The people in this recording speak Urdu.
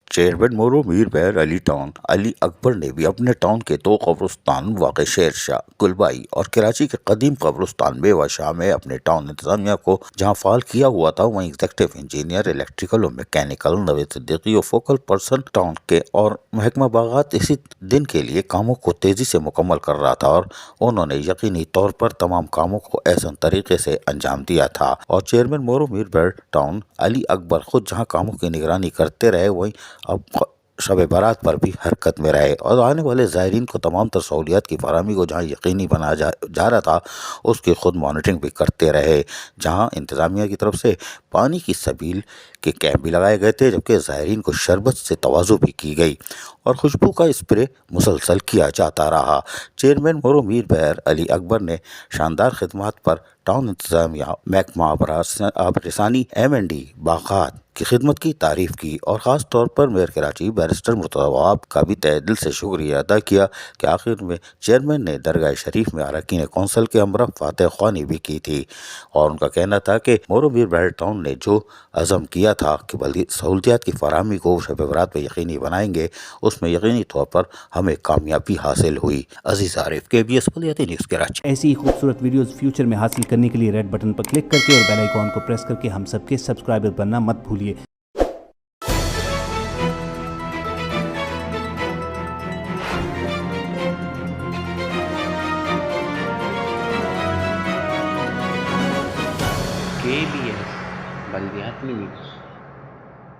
چیئرمین مورو میر بیر علی ٹاؤن علی اکبر نے بھی اپنے ٹاؤن کے دو قبرستان واقع شیر شاہ گلبائی اور کراچی کے قدیم قبرستان بیوہ شاہ میں اپنے ٹاؤن انتظامیہ کو جہاں فعال کیا ہوا تھا وہیں ایگزیکٹو انجینئر الیکٹریکل اور میکینیکل نوید صدیقی اور فوکل پرسن ٹاؤن کے اور محکمہ باغات اسی دن کے لیے کاموں کو تیزی سے مکمل کر رہا تھا اور انہوں نے یقینی طور پر تمام کاموں کو احسن طریقے سے انجام دیا تھا اور چیئرمین مورو میر بیر ٹاؤن علی اکبر خود جہاں کاموں کی نگرانی کرتے رہے وہیں اب شب برات پر بھی حرکت میں رہے اور آنے والے زائرین کو تمام تر سہولیات کی فراہمی کو جہاں یقینی بنایا جا رہا تھا اس کی خود مانیٹرنگ بھی کرتے رہے، جہاں انتظامیہ کی طرف سے پانی کی سبیل کے کیمپ بھی لگائے گئے تھے جبکہ زائرین کو شربت سے تواضع بھی کی گئی اور خوشبو کا اسپرے مسلسل کیا جاتا رہا۔ چیئرمین مورو میر بیر علی اکبر نے شاندار خدمات پر ٹاؤن انتظامیہ، محکمہ آبرسانی، M&D باغات کی خدمت کی تعریف کی اور خاص طور پر میئر کراچی بیرسٹر مرتضی وہاب کا بھی تہہ دل سے شکریہ ادا کیا کہ آخر میں چیئرمین نے درگاہ شریف میں اراکین کونسل کے ہمراہ فاتح خوانی بھی کی تھی اور ان کا کہنا تھا کہ مورو میر بیر ٹاؤن نے جو عزم کیا تھا کہ بلدی سہولتیات کی فراہمی کو شب برات میں یقینی بنائیں گے اس میں یقینی طور پر ہمیں کامیابی حاصل ہوئی۔ عزیز عارف، KBS بلدیاتی نیوز کراچی۔ ایسی ہی خوبصورت ویڈیوز فیوچر میں حاصل کرنے کے لیے ریڈ بٹن پر کلک کر کے اور بیل آئیکن کو پریس کر کے ہم سب کے سبسکرائبر بننا مت بھولیے۔ KBS بلدیاتی نیوز